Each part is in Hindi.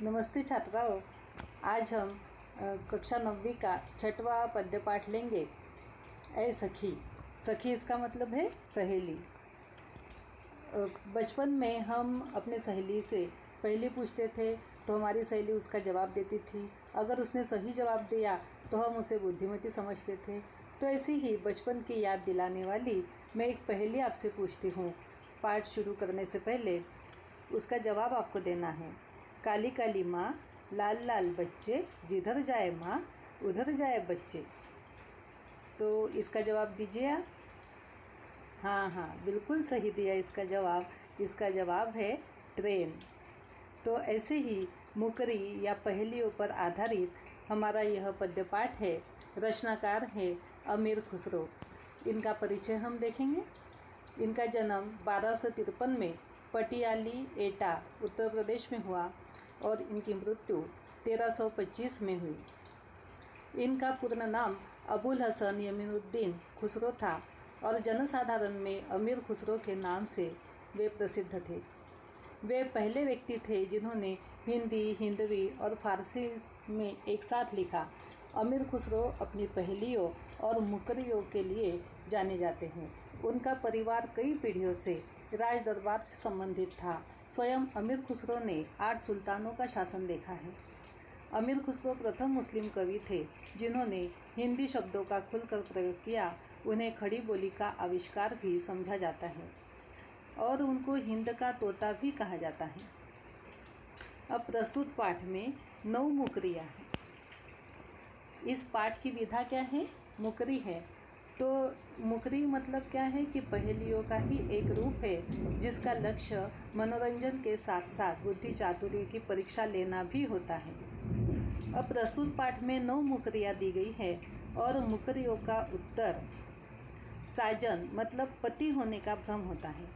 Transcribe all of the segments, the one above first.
नमस्ते छात्राओं। आज हम कक्षा 9वीं का 6वां पद्य पाठ लेंगे। ऐ सखी। सखी इसका मतलब है सहेली। बचपन में हम अपने सहेली से पहले पूछते थे तो हमारी सहेली उसका जवाब देती थी। अगर उसने सही जवाब दिया तो हम उसे बुद्धिमती समझते थे। तो ऐसे ही बचपन की याद दिलाने वाली मैं एक पहेली आपसे पूछती हूँ। पाठ शुरू करने से पहले उसका जवाब आपको देना है। काली काली माँ, लाल लाल बच्चे, जिधर जाए माँ उधर जाए बच्चे। तो इसका जवाब दीजिए आप। हाँ, बिल्कुल सही दिया इसका जवाब। इसका जवाब है ट्रेन। तो ऐसे ही मुकरी या पहेलियों पर आधारित हमारा यह पद्य पाठ है। रचनाकार है अमीर खुसरो। इनका परिचय हम देखेंगे। इनका जन्म 1253 में पटियाली एटा उत्तर प्रदेश में हुआ और इनकी मृत्यु 1325 में हुई। इनका पूर्ण नाम अबुल हसन यमीनुद्दीन खुसरो था और जनसाधारण में अमीर खुसरो के नाम से वे प्रसिद्ध थे। वे पहले व्यक्ति थे जिन्होंने हिंदी, हिंदवी और फारसी में एक साथ लिखा। अमीर खुसरो अपनी पहेलियों और मुकरियों के लिए जाने जाते हैं। उनका परिवार कई पीढ़ियों से राज दरबार से संबंधित था। स्वयं अमीर खुसरो ने 8 सुल्तानों का शासन देखा है। अमीर खुसरो प्रथम मुस्लिम कवि थे जिन्होंने हिंदी शब्दों का खुलकर प्रयोग किया। उन्हें खड़ी बोली का आविष्कार भी समझा जाता है और उनको हिंद का तोता भी कहा जाता है। अब प्रस्तुत पाठ में 9 मुकरियाँ हैं। इस पाठ की विधा क्या है? मुकरी है। तो मुकरी मतलब क्या है कि पहेलियों का ही एक रूप है जिसका लक्ष्य मनोरंजन के साथ साथ बुद्धि चातुर्य की परीक्षा लेना भी होता है। अब प्रस्तुत पाठ में 9 मुकरियाँ दी गई है और मुकरियों का उत्तर साजन मतलब पति होने का भ्रम होता है।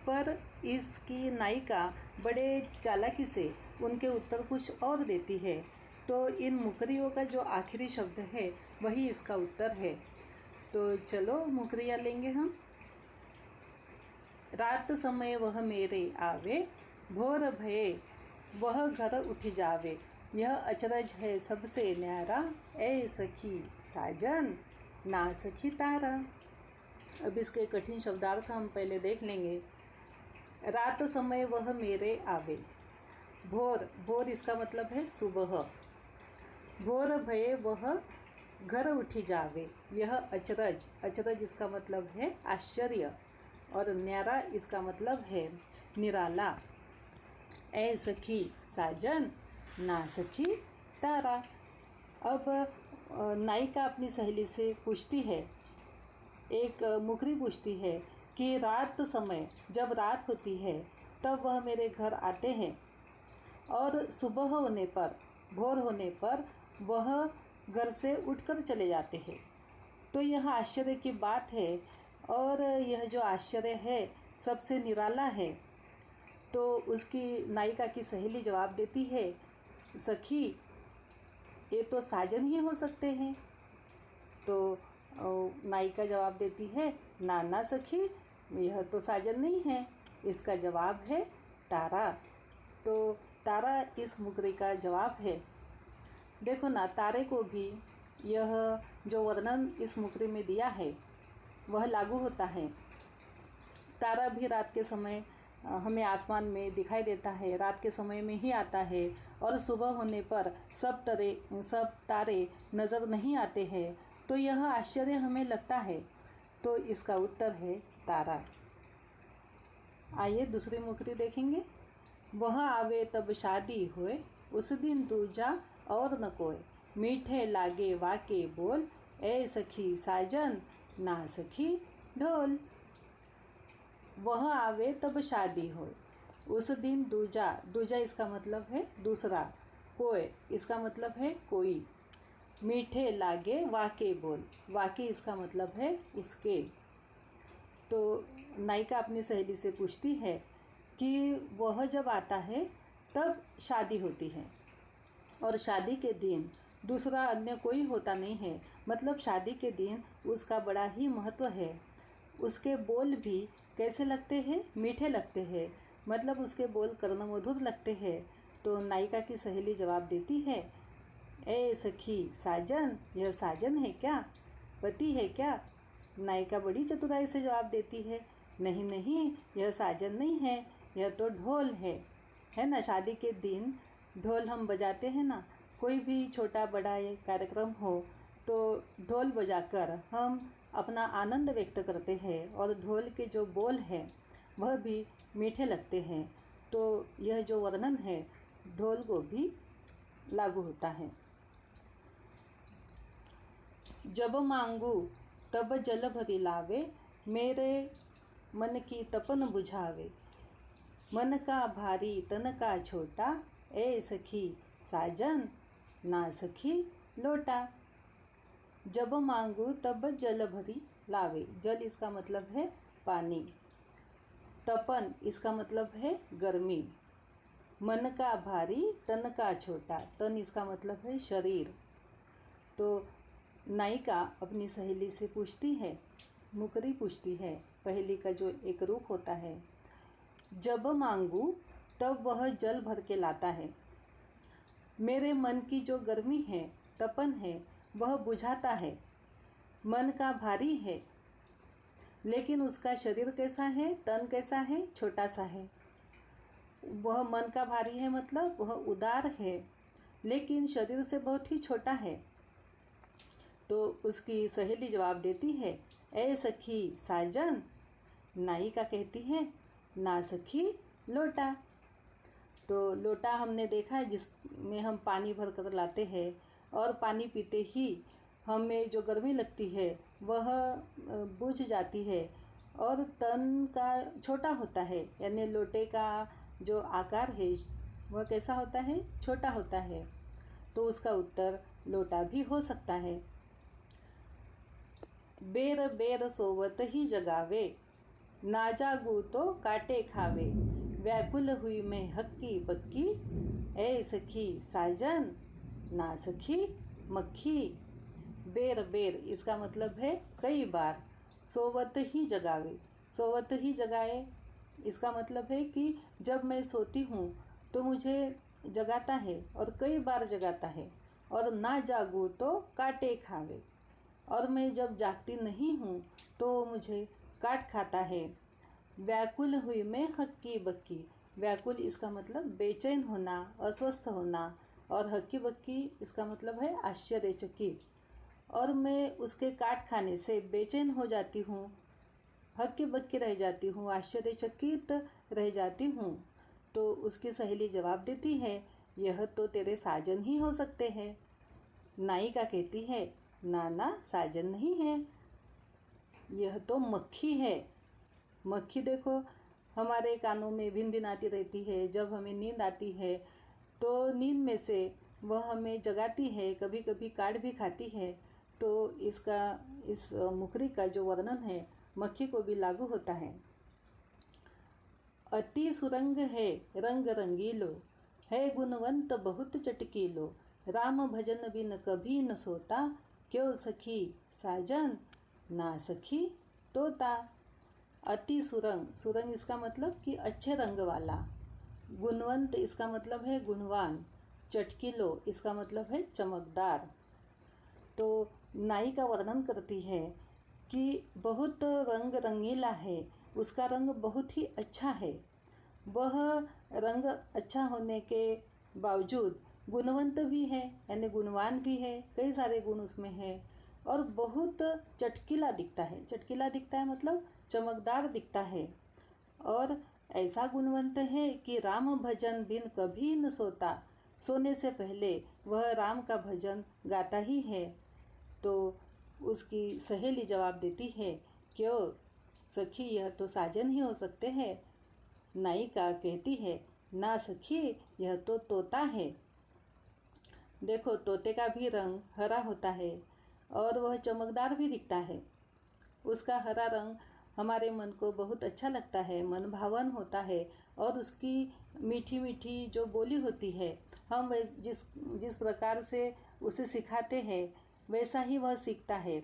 पर इसकी नायिका बड़े चालाकी से उनके उत्तर कुछ और देती है। तो इन मुकरियों का जो आखिरी शब्द है वही इसका उत्तर है। तो चलो मुकरियाँ लेंगे हम। रात समय वह मेरे आवे, भोर भये वह घर उठ जावे। यह अचरज है सबसे न्यारा, ऐ सखी साजन ना सखी तारा। अब इसके कठिन शब्दार्थ हम पहले देख लेंगे। रात समय वह मेरे आवे। भोर इसका मतलब है सुबह। भोर भये वह घर उठी जावे। यह अचरज इसका मतलब है आश्चर्य और न्यारा इसका मतलब है निराला। ऐ सखी साजन ना सखी तारा। अब नायिका अपनी सहेली से पूछती है, एक मुकरी पूछती है कि रात समय जब रात होती है तब वह मेरे घर आते हैं और सुबह होने पर, भोर होने पर वह घर से उठकर चले जाते हैं। तो यह आश्चर्य की बात है और यह जो आश्चर्य है सबसे निराला है। तो उसकी नायिका की सहेली जवाब देती है, सखी ये तो साजन ही हो सकते हैं। तो नायिका जवाब देती है, ना सखी यह तो साजन नहीं है। इसका जवाब है तारा। तो तारा इस मुकरी का जवाब है। देखो ना, तारे को भी यह जो वर्णन इस मुकरी में दिया है वह लागू होता है। तारा भी रात के समय हमें आसमान में दिखाई देता है, रात के समय में ही आता है और सुबह होने पर सब तारे नज़र नहीं आते हैं। तो यह आश्चर्य हमें लगता है। तो इसका उत्तर है तारा। आइए दूसरी मुकरी देखेंगे। वह आवे तब शादी होए, उस दिन दूजा और न कोई। मीठे लागे वाके बोल, ऐ सखी साजन ना सखी ढोल। वह आवे तब शादी होए, उस दिन दूजा इसका मतलब है दूसरा, कोई इसका मतलब है कोई। मीठे लागे वाके बोल, वाके इसका मतलब है उसके। तो नायिका अपनी सहेली से पूछती है कि वह जब आता है तब शादी होती है और शादी के दिन दूसरा अन्य कोई होता नहीं है। मतलब शादी के दिन उसका बड़ा ही महत्व है। उसके बोल भी कैसे लगते हैं? मीठे लगते हैं। मतलब उसके बोल कर्णमधुर लगते हैं। तो नायिका की सहेली जवाब देती है, ए सखी साजन, यह साजन है क्या, पति है क्या। नायिका बड़ी चतुराई से जवाब देती है, नहीं नहीं, यह साजन नहीं है, यह तो ढोल है ना। शादी के दिन ढोल हम बजाते हैं ना, कोई भी छोटा बड़ा ये कार्यक्रम हो तो ढोल बजाकर हम अपना आनंद व्यक्त करते हैं और ढोल के जो बोल हैं वह भी मीठे लगते हैं। तो यह जो वर्णन है ढोल को भी लागू होता है। जब मांगू तब जल भरी लावे, मेरे मन की तपन बुझावे। मन का भारी तन का छोटा, ए सखी साजन ना सखी लोटा। जब मांगू तब जल भरी लावे, जल इसका मतलब है पानी, तपन इसका मतलब है गर्मी, मन का भारी तन का छोटा, तन इसका मतलब है शरीर। तो नायिका अपनी सहेली से पूछती है, मुकरी पूछती है, पहेली का जो एक रूप होता है। जब मांगू तब वह जल भर के लाता है, मेरे मन की जो गर्मी है, तपन है, वह बुझाता है। मन का भारी है, लेकिन उसका शरीर कैसा है, तन कैसा है, छोटा सा है। वह मन का भारी है मतलब वह उदार है, लेकिन शरीर से बहुत ही छोटा है। तो उसकी सहेली जवाब देती है, ए सखी साजन। नायिका कहती है, ना सखी लोटा। तो लोटा हमने देखा है जिसमें हम पानी भर कर लाते हैं और पानी पीते ही हमें जो गर्मी लगती है वह बुझ जाती है और तन का छोटा होता है, यानी लोटे का जो आकार है वह कैसा होता है, छोटा होता है। तो उसका उत्तर लोटा भी हो सकता है। बेर बेर सोवत ही जगावे, ना जागू तो काटे खावे। व्याकुल हुई मैं हक्की बक्की, ए सखी साजन ना सखी मक्खी। बेर बेर इसका मतलब है कई बार, सोवत ही जगावे, सोवत ही जगाए इसका मतलब है कि जब मैं सोती हूँ तो मुझे जगाता है और कई बार जगाता है। और ना जागू तो काटे खावे, और मैं जब जागती नहीं हूँ तो मुझे काट खाता है। व्याकुल हुई मैं हक्की बक्की, व्याकुल इसका मतलब बेचैन होना, अस्वस्थ होना, और हक्की बक्की इसका मतलब है आश्चर्यचकित। और मैं उसके काट खाने से बेचैन हो जाती हूँ, हक्की बक्की रह जाती हूँ, आश्चर्यचकित रह जाती हूँ। तो उसकी सहेली जवाब देती है, यह तो तेरे साजन ही हो सकते हैं। नायिका कहती है, ना ना साजन नहीं है, यह तो मक्खी है। मक्खी देखो हमारे कानों में भिन भिन आती रहती है, जब हमें नींद आती है तो नींद में से वह हमें जगाती है, कभी कभी काट भी खाती है। तो इस मुखरी का जो वर्णन है मक्खी को भी लागू होता है। अति सुरंग है रंग रंगीलो, है गुणवंत बहुत चटकीलो। राम भजन बिन कभी न सोता, क्यों सखी साजन ना सखी तोता। अति सुरंग, सुरंग इसका मतलब कि अच्छे रंग वाला। गुणवंत इसका मतलब है गुणवान। चटकीलो इसका मतलब है चमकदार। तो नायिका वर्णन करती है कि बहुत रंग रंगीला है, उसका रंग बहुत ही अच्छा है। वह रंग अच्छा होने के बावजूद गुणवंत भी है, यानी गुणवान भी है, कई सारे गुण उसमें है, और बहुत चटकीला दिखता है। चटकीला दिखता है मतलब चमकदार दिखता है, और ऐसा गुणवंत है कि राम भजन बिन कभी न सोता, सोने से पहले वह राम का भजन गाता ही है। तो उसकी सहेली जवाब देती है, क्यों सखी यह तो साजन ही हो सकते हैं। नायिका कहती है, ना सखी यह तो तोता है। देखो तोते का भी रंग हरा होता है और वह चमकदार भी दिखता है। उसका हरा रंग हमारे मन को बहुत अच्छा लगता है, मन भावन होता है, और उसकी मीठी मीठी जो बोली होती है, हम जिस प्रकार से उसे सिखाते हैं वैसा ही वह सीखता है।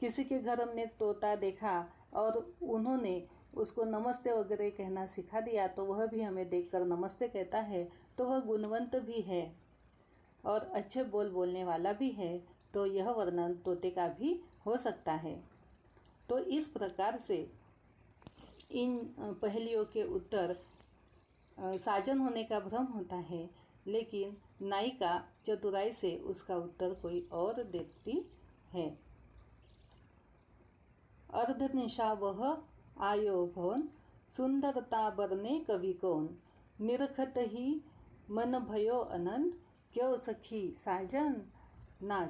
किसी के घर हमने तोता देखा और उन्होंने उसको नमस्ते वगैरह कहना सिखा दिया तो वह भी हमें देखकर नमस्ते कहता है। तो वह गुणवंत भी है और अच्छे बोल बोलने वाला भी है, तो यह वर्णन तोते का भी हो सकता है। तो इस प्रकार से इन पहेलियों के उत्तर साजन होने का भ्रम होता है, लेकिन नायिका चतुराई से उसका उत्तर कोई और देती है। अर्धनिशा वह आयो भवन, सुंदरता बरने कवि कौन, निरखत ही मन भयो अनंत, क्यों सखी साजन ना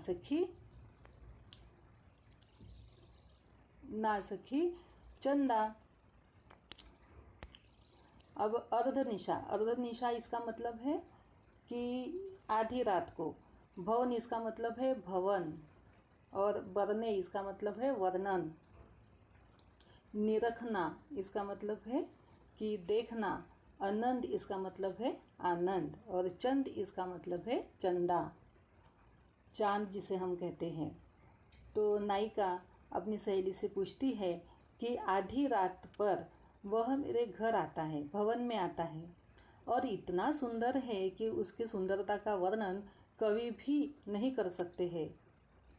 सखी चंदा। अब अर्धनिशा इसका मतलब है कि आधी रात को, भवन इसका मतलब है भवन, और बरने इसका मतलब है वर्णन, निरखना इसका मतलब है कि देखना, आनंद इसका मतलब है आनंद, और चंद इसका मतलब है चंदा, चांद जिसे हम कहते हैं। तो नायिका अपनी सहेली से पूछती है कि आधी रात पर वह मेरे घर आता है, भवन में आता है, और इतना सुंदर है कि उसकी सुंदरता का वर्णन कवि भी नहीं कर सकते हैं।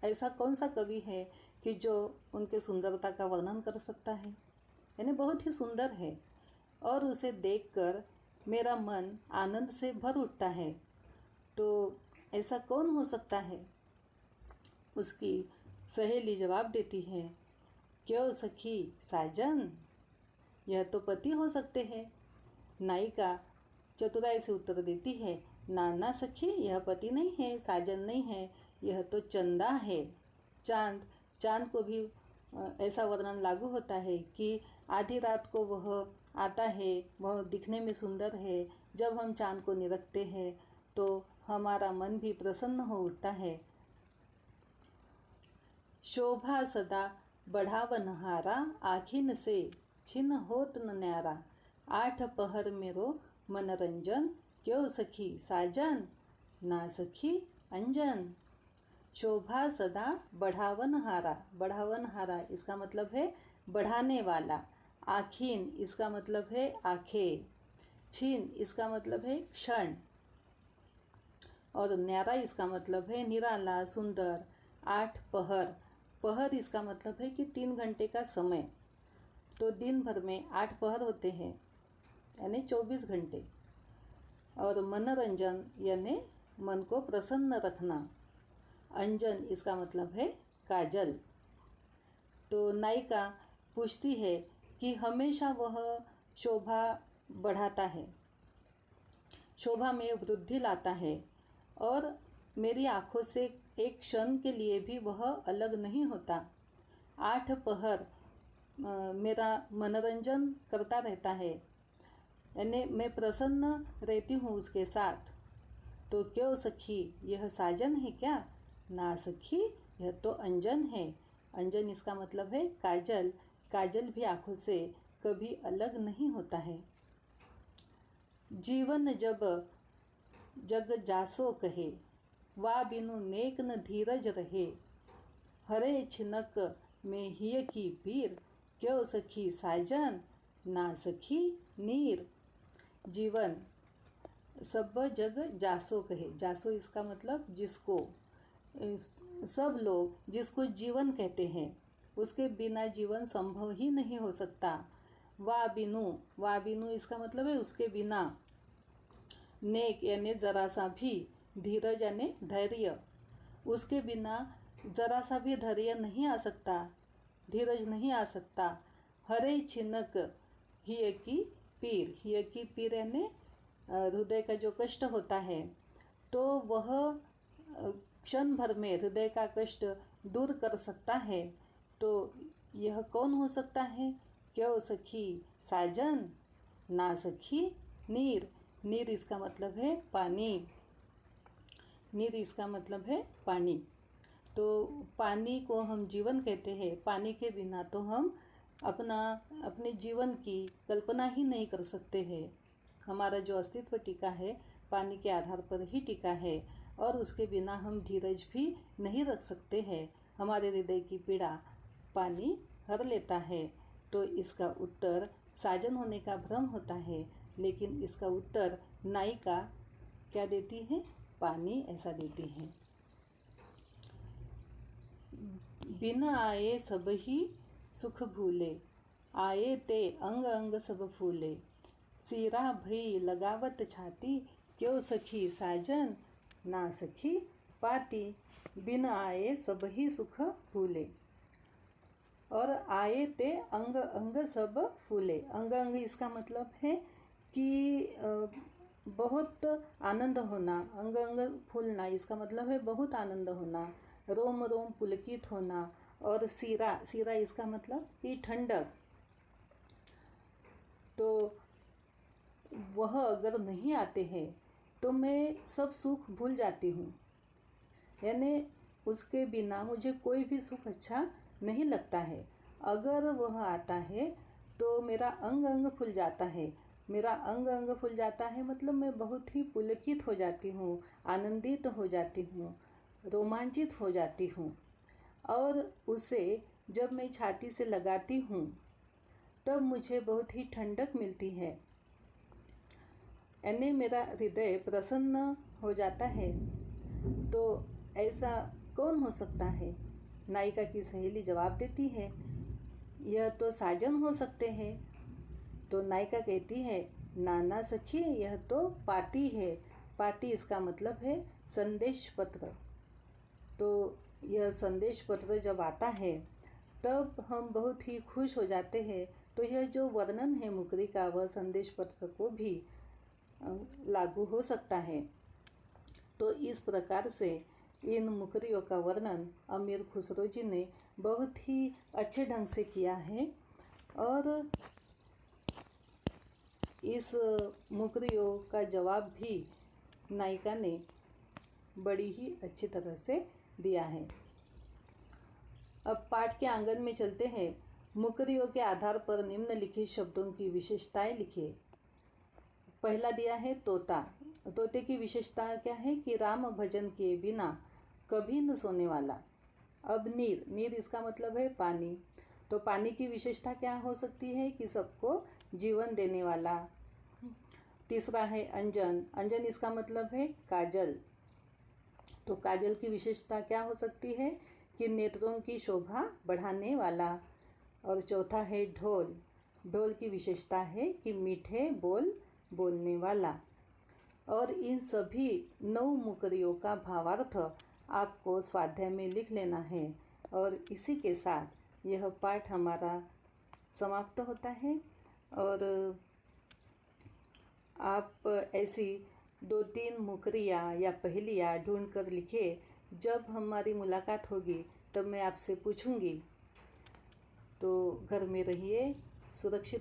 ऐसा कौन सा कवि है कि जो उनके सुंदरता का वर्णन कर सकता है? यानी बहुत ही सुंदर है, और उसे देखकर मेरा मन आनंद से भर उठता है। तो ऐसा कौन हो सकता है? उसकी सहेली जवाब देती है, क्यों सखी साजन, यह तो पति हो सकते हैं। नायिका चतुराई से उत्तर देती है, ना सखी, यह पति नहीं है, साजन नहीं है, यह तो चंदा है, चांद को भी ऐसा वर्णन लागू होता है कि आधी रात को वह आता है, वह दिखने में सुंदर है। जब हम चांद को निरखते हैं तो हमारा मन भी प्रसन्न हो उठता है। शोभा सदा बढ़ावनहारा, आखिन से छिन होत न न्यारा, 8 पहर मेरो मनरंजन, क्यों सखी साजन ना सखी अंजन। शोभा सदा बढ़ावनहारा इसका मतलब है बढ़ाने वाला, आखिन इसका मतलब है आँखें, छिन इसका मतलब है क्षण, और न्यारा इसका मतलब है निराला सुंदर। 8 पहर इसका मतलब है कि 3 घंटे का समय। तो दिन भर में 8 पहर होते हैं, यानी 24 घंटे। और मनोरंजन यानी मन को प्रसन्न रखना। अंजन इसका मतलब है काजल। तो नायिका पूछती है कि हमेशा वह शोभा बढ़ाता है, शोभा में वृद्धि लाता है, और मेरी आँखों से एक क्षण के लिए भी वह अलग नहीं होता। 8 पहर मेरा मनोरंजन करता रहता है, यानी मैं प्रसन्न रहती हूँ उसके साथ। तो क्यों सखी, यह साजन है क्या? ना सखी, यह तो अंजन है। अंजन इसका मतलब है काजल। काजल भी आँखों से कभी अलग नहीं होता है। जीवन जब जग जासो कहे, वा बिनु नेक न धीरज रहे, हरे छिनक में हिय की पीर, क्यों सखी साजन ना सखी नीर। जीवन सब जग जासो कहे, जासो इसका मतलब जिसको, सब लोग जिसको जीवन कहते हैं, उसके बिना जीवन संभव ही नहीं हो सकता। वा बिनु इसका मतलब है उसके बिना। नेक यानी जरा सा भी, धीरज यानी धैर्य, उसके बिना जरा सा भी धैर्य नहीं आ सकता, धीरज नहीं आ सकता। हरे छिनक हिय की पीर यानी हृदय का जो कष्ट होता है, तो वह क्षण भर में हृदय का कष्ट दूर कर सकता है। तो यह कौन हो सकता है? क्यों सखी साजन ना सखी नीर। नीर इसका मतलब है पानी। नीर इसका मतलब है पानी। तो पानी को हम जीवन कहते हैं। पानी के बिना तो हम अपने जीवन की कल्पना ही नहीं कर सकते हैं। हमारा जो अस्तित्व टिका है पानी के आधार पर ही टिका है, और उसके बिना हम धीरज भी नहीं रख सकते हैं। हमारे हृदय की पीड़ा पानी हर लेता है। तो इसका उत्तर साजन होने का भ्रम होता है, लेकिन इसका उत्तर नायिका क्या देती है? पानी ऐसा देती है। बिन आए सब ही सुख भूले, आए ते अंग अंग सब फूले। सीरा भई लगावत छाती, क्यों सखी साजन ना सखी पाती। बिन आए सब ही सुख भूले, और आए ते अंग अंग सब फूले। अंग अंग इसका मतलब है कि बहुत आनंद होना। अंग अंग फूलना इसका मतलब है बहुत आनंद होना, रोम रोम पुलकित होना। और सीरा, सीरा इसका मतलब कि ठंडक। तो वह अगर नहीं आते हैं तो मैं सब सुख भूल जाती हूँ, यानी उसके बिना मुझे कोई भी सुख अच्छा नहीं लगता है। अगर वह आता है तो मेरा अंग अंग फूल जाता है। मेरा अंग अंग फूल जाता है मतलब मैं बहुत ही पुलकित हो जाती हूँ, आनंदित हो जाती हूँ, रोमांचित हो जाती हूँ। और उसे जब मैं छाती से लगाती हूँ तब मुझे बहुत ही ठंडक मिलती है, यानी मेरा हृदय प्रसन्न हो जाता है। तो ऐसा कौन हो सकता है? नायिका की सहेली जवाब देती है, यह तो साजन हो सकते हैं। तो नायिका कहती है, नाना सखी यह तो पाती है। पाती इसका मतलब है संदेश पत्र। तो यह संदेश पत्र जब आता है तब हम बहुत ही खुश हो जाते हैं। तो यह जो वर्णन है मुकरी का, वह संदेश पत्र को भी लागू हो सकता है। तो इस प्रकार से इन मुकरियों का वर्णन अमीर खुसरो जी ने बहुत ही अच्छे ढंग से किया है। और इस मुकरियों का जवाब भी नायिका ने बड़ी ही अच्छी तरह से दिया है। अब पाठ के आंगन में चलते हैं। मुकरियों के आधार पर निम्नलिखित शब्दों की विशेषताएं लिखिए। पहला दिया है तोता। तोते की विशेषता क्या है कि राम भजन किए बिना कभी न सोने वाला। अब नीर, नीर इसका मतलब है पानी। तो पानी की विशेषता क्या हो सकती है कि सबको जीवन देने वाला। तीसरा है अंजन। अंजन इसका मतलब है काजल। तो काजल की विशेषता क्या हो सकती है कि नेत्रों की शोभा बढ़ाने वाला। और चौथा है ढोल। ढोल की विशेषता है कि मीठे बोल बोलने वाला। और इन सभी 9 मुकरियों का भावार्थ आपको स्वाध्याय में लिख लेना है। और इसी के साथ यह पाठ हमारा समाप्त होता है। और आप ऐसी 2-3 मुकरियाँ या पहेलियाँ ढूंढ कर लिखिए। जब हमारी मुलाकात होगी तब मैं आपसे पूछूंगी। तो घर में रहिए, सुरक्षित